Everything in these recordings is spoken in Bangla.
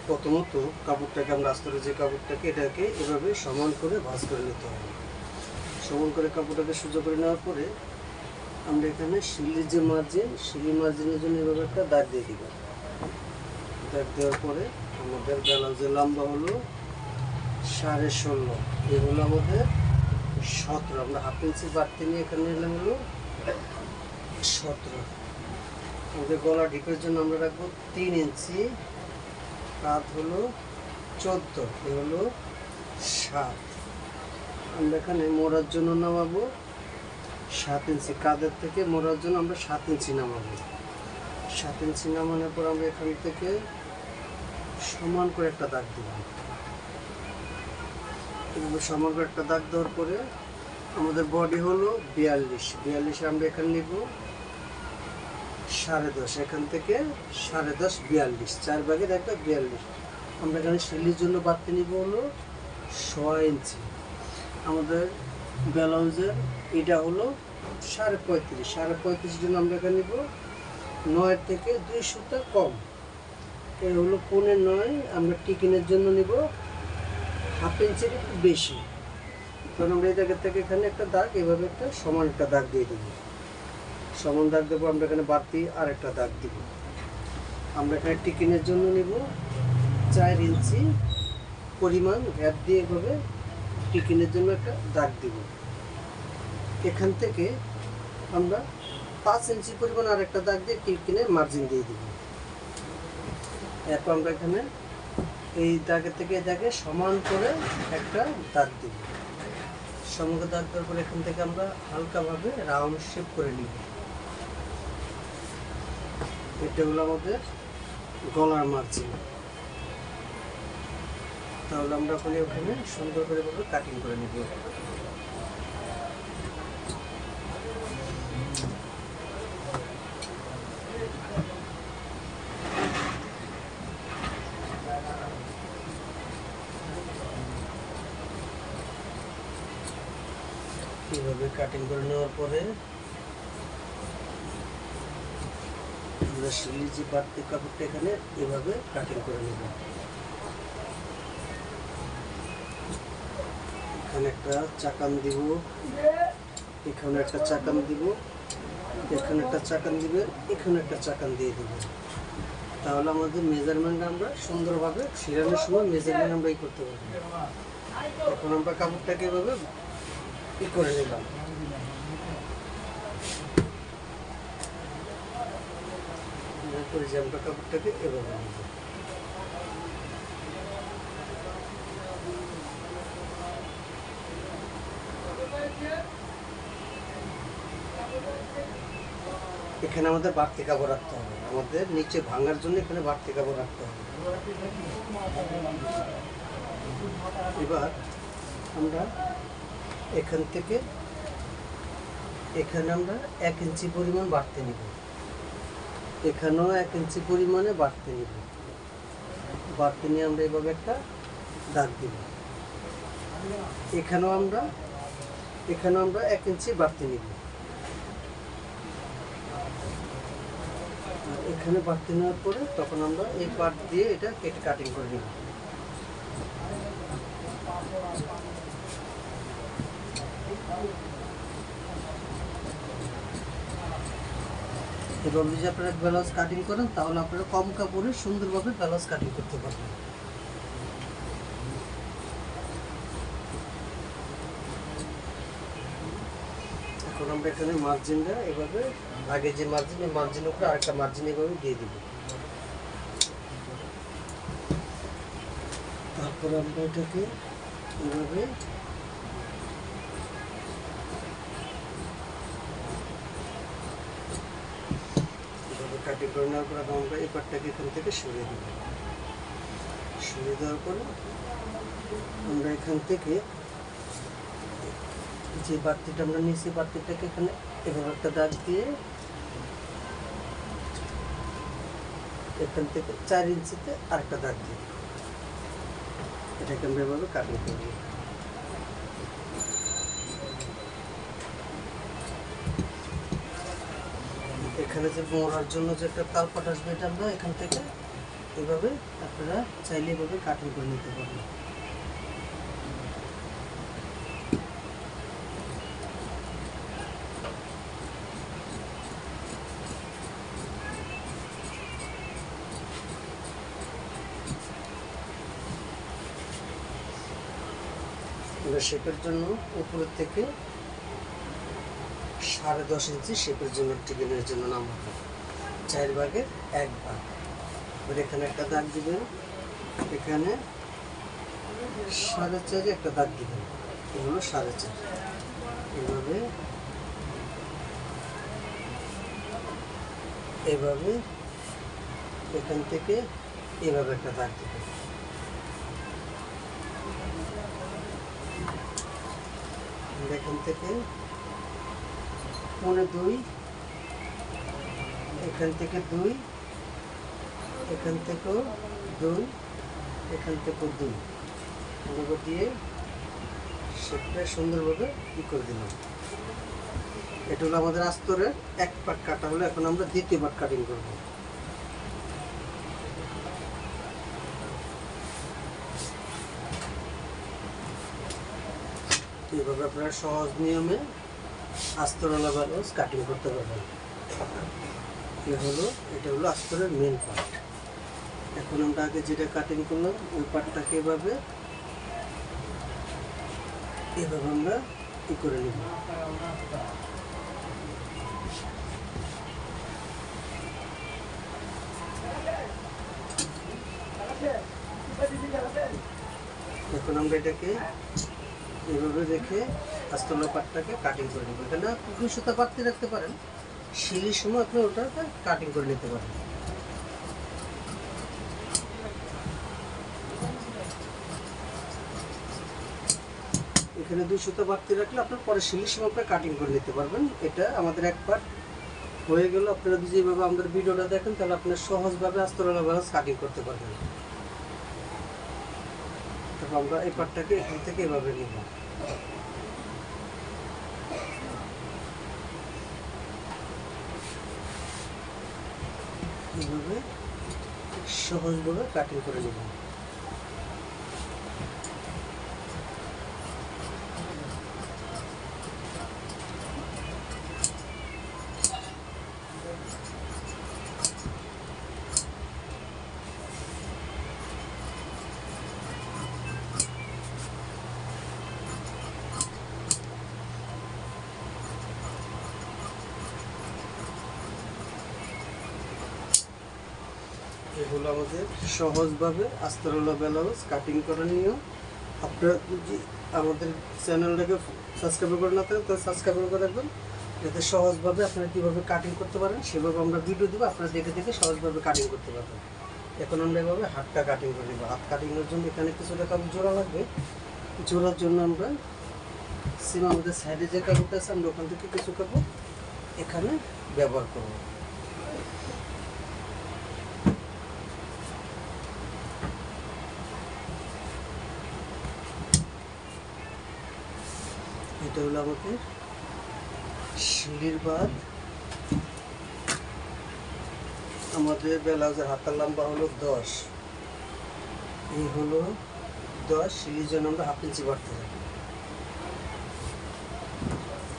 প্রথমত কাপড়টাকে আমরা আস্তরে যে কাপড়টাকে এটাকে এভাবে সমান করে ভাঁজ করে নিতে হবে। সমান করে কাপড়টাকে সোজা করে নেওয়ার পরে আমরা এখানে শিলির যে মার্জিন, শিলি মার্জিনের জন্য এভাবে একটা দাগ দিয়ে দিব। দাগ দেওয়ার পরে আমাদের ব্লাউজের লম্বা হলো 16.5, এই হলো আমাদের 17। আমরা হাফ ইঞ্চি বাড়তি নিয়ে এখানে নিলাম হলো 17। আমাদের গলা ডিপের জন্য আমরা রাখবো 3 ইঞ্চি, কাঁধ হলো 14, এ হলো 7। আমরা এখানে মোড়ার জন্য নামাবো 7 ইঞ্চি, কাঁধের থেকে মোড়ার জন্য আমরা 7 ইঞ্চি নামাবো। 7 ইঞ্চি নামানোর পর আমরা এখান থেকে সমান করে একটা দাগ দিব। সমান করে একটা দাগ দেওয়ার পরে আমাদের বডি হলো 42, আমরা এখানে নিব 10.5, এখান থেকে 10.5 42, 4 ভাগের একটা 42। আমরা এখানে শিলির জন্য বাড়তি নিব হলো 6 ইঞ্চি। আমাদের ব্লাউজের এটা হলো 35.5 জন্য আমরা এখানে নিব 9 থেকে 2 সুতা কম, এই হলো 9.5। আমরা টিকিনের জন্য নিব হাফ ইঞ্চির একটু বেশি। তখন আমরা এই জায়গা থেকে এখানে একটা দাগ, এভাবে একটা সমান একটা দাগ দিয়ে দেবো। সমান দাগ দেবো, আমরা এখানে বাড়তি আর একটা দাগ দিব। আমরা এখানে টিকিনের জন্য নিব 4 ইঞ্চি পরিমাণ গ্যাপ দিয়ে এভাবে টিকিনের জন্য একটা দাগ দিব। এখান থেকে আমরা 5 ইঞ্চি পরিমাণ আর একটা দাগ দিয়ে টিকিনের মার্জিন দিয়ে দিব। এরপর আমরা এখানে এই দাগের থেকে এই দাগে সমান করে একটা দাগ দিব। সমান দাগ দেওয়ার পরে এখান থেকে আমরা হালকাভাবে রাউন্ড শেপ করে নিব। এটা হলো আমাদের গলার মার্জিন। তাহলে আমরা ওখানে সুন্দর করে কাটিং করে নিব। এইভাবে কাটিং করে নেওয়ার পরে আমরা শিলি যে বাড়তি কাপড়টা এখানে এভাবে কাটিং করে নেব। এখানে একটা চাকান দিব, এখানে একটা চাকান দিব, এখানে একটা চাকান দিবে, এখানে একটা চাকান দিয়ে দিব। তাহলে আমাদের মেজারমেন্ট আমরা সুন্দরভাবে সিলানোর সময় মেজারমেন্ট আমরা করতে পারবো। এখন আমরা কাপড়টাকে এভাবে করে নিলাম। আমরা কাপড়টাকে এভাবে নিব। এখানে আমাদের বাড়তি কাপড় রাখতে হবে, আমাদের নিচে ভাঙার জন্য এখানে বাড়তি কাপড় রাখতে হবে। এবার আমরা এখান থেকে এখানে আমরা 1 ইঞ্চি পরিমাণ বাড়তে নিব, এখানেও 1 ইঞ্চি পরিমাণে বাড়তে নিব। বাড়তে নিয়ে আমরা এভাবে একটা দাগ দিব। এখানেও আমরা 1 ইঞ্চি বাড়তে নিব। এখানে বাড়তে নেওয়ার পরে তখন আমরা এই পার্ট দিয়ে এটা কেটে কাটিং করে নিব। এভাবে যদি আপনারা ব্লাউজ কাটিং করেন তাহলে আপনারা কম কাপড়ে সুন্দরভাবে ব্লাউজ কাটিং করতে পারবেন। এখন আমরা এখানে মার্জিনটা এভাবে আগে যে মার্জিন, এই মার্জিনের উপরে আরেকটা মার্জিন এভাবে দিয়ে দিব। তারপরে আমরা এটাকে এভাবে কাটিং করে নেওয়ার পর আমরা এই পাটটাকে এখান থেকে সরিয়ে দেব। সরিয়ে দেওয়ার পরে আমরা এখান থেকে যে বাড়তিটা আমরা নিয়েছি বাড়তিটাকে এখানে এভাবে একটা দাগ দিয়ে এখান থেকে 4 ইঞ্চিতে আরেকটা দাগ দিই। এটাকে আমরা এভাবে কাটিং করব। এখানে যে মোড়ার জন্য যে একটা তালপাট আসবে এটা আমরা এখান থেকে এভাবে আপনারা চাইলে এভাবে কাটিং করে নিতে পারবেন। শেপের জন্য উপরের থেকে 10.5 ইঞ্চি শেপের জন্য টিকেনের জন্য নামাবো, 4 ভাগের 1 ভাগ। এখানে একটা দাগ দিবেন, এখানে 4.5 একটা দাগ দিবেন, এগুলো 4.5। এভাবে এভাবে এখান থেকে এভাবে একটা দাগ দিবেন। এখান থেকে 2.5, এখান থেকে 2, এখান থেকেও 2, এখান থেকেও 2 এগুলো দিয়ে সেটা সুন্দরভাবে করে দিলাম। এটা হলো আমাদের আস্তরের 1 পার্ট কাটা হলো। এখন আমরা 2য় পার্ট কাটিং করব। এইভাবে আপনারা সহজ নিয়মে আস্তরওয়ালা ব্লাউজ কাটিং করতে পারবেন। এটা হলো আস্তরের মেন পার্ট। এখন আমরা আগে যেটা কাটিং করলাম ওই পার্টটাকে এভাবে আমরা করে নেব। এখন আমরা এটাকে এভাবে রেখে আস্তরওয়ালা পার্টটাকে কাটিং করে নেব। এখানে আপনি সুতা পাততে রাখতে পারেন, সিলির সময় আপনি ওটাকে কাটিং করে নিতে পারেন। এখানে 2 সুতা বাড়তি রাখলে আপনার পরে সিলির সময় আপনি কাটিং করে নিতে পারবেন। এটা আমাদের 1 পার্ট হয়ে গেল। আপনারা যদি যেভাবে আমাদের ভিডিওটা দেখেন তাহলে আপনার সহজভাবে আস্তরওয়ালা ব্লাউজ কাটিং করতে পারবেন। তারপর আমরা এই পার্টটাকে এখান থেকে এভাবে নিব। এইভাবে সহজভাবে কাটিং করে নেব। এগুলো আমাদের সহজভাবে আস্তরওয়ালা ব্লাউজ কাটিং করার নিয়ম। আপনারা যদি আমাদের চ্যানেলটাকে সাবস্ক্রাইব করে না থাকেন তাহলে সাবস্ক্রাইব করে রাখবেন, যাতে সহজভাবে আপনারা কীভাবে কাটিং করতে পারেন সেভাবে আমরা ভিডিও দেবো, আপনারা দেখে দেখে সহজভাবে কাটিং করতে পারবেন। এখন আমরা এভাবে হাতটা কাটিং করে দেবো। হাত কাটিংয়ের জন্য এখানে কিছুটা কাপড় জোড়া লাগবে। জোড়ার জন্য আমরা সিম আমাদের সাইডে যে কাপড়টা আছে আমরা ওখান থেকে কিছু কাপড় এখানে ব্যবহার করবো। এটা হলো আমাদের সিলির বাদ। আমাদের ব্লাউজের হাতার লম্বা হলো 10, এই হলো 10। সিলির জন্য আমরা 1/2 ইঞ্চি বাড়তে যাবো।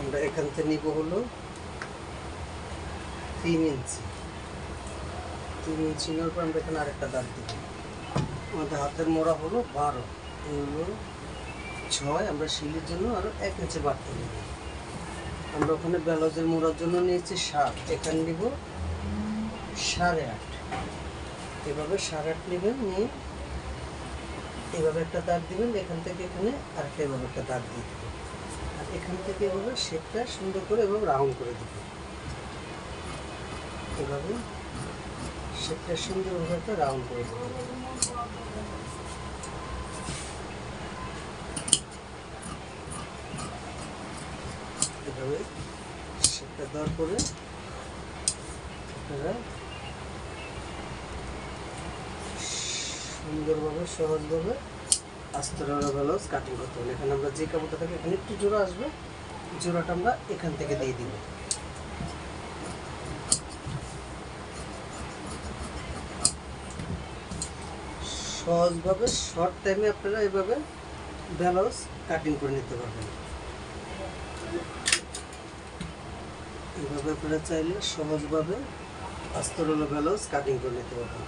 আমরা এখান থেকে নিব হলো 3 ইঞ্চি। 3 ইঞ্চি নেওয়ার পর আমরা এখানে আরেকটা দাগ দিব। আমাদের হাতের মোড়া হলো 12, এই হলো 6। আমরা সিলির জন্য আরও 1 ইঞ্চি বাড়তে নেব। আমরা ওখানে ব্লাউজের মোড়ার জন্য নিয়েছি 7, এখানে নিব 8.5। এভাবে 8.5 নেবেন, নিয়ে এভাবে একটা দাগ দিবেন, এখান থেকে এখানে আরেকটা এভাবে একটা দাগ দিয়ে দেবেন। আর এখান থেকে এভাবে শেপটা সুন্দর করে এভাবে রাউন্ড করে দেবেন। এভাবে শেপটা সুন্দরভাবে একটা রাউন্ড করে দেবেন। এভাবে শেপটা দেওয়ার পরে আপনারা সুন্দরভাবে সহজভাবে আস্তরওয়ালা ব্লাউজ কাটিং করতে হবে। এখানে আমরা যে কাপড়টা থাকে এখানে একটু জোড়া আসবে, জোড়াটা আমরা এখান থেকে দিয়ে দিব। সহজভাবে শর্ট টাইমে আপনারা এভাবে ব্লাউজ কাটিং করে নিতে পারবেন। এভাবে আপনারা চাইলে সহজভাবে আস্তরওয়ালা ব্লাউজ কাটিং করে নিতে পারবেন।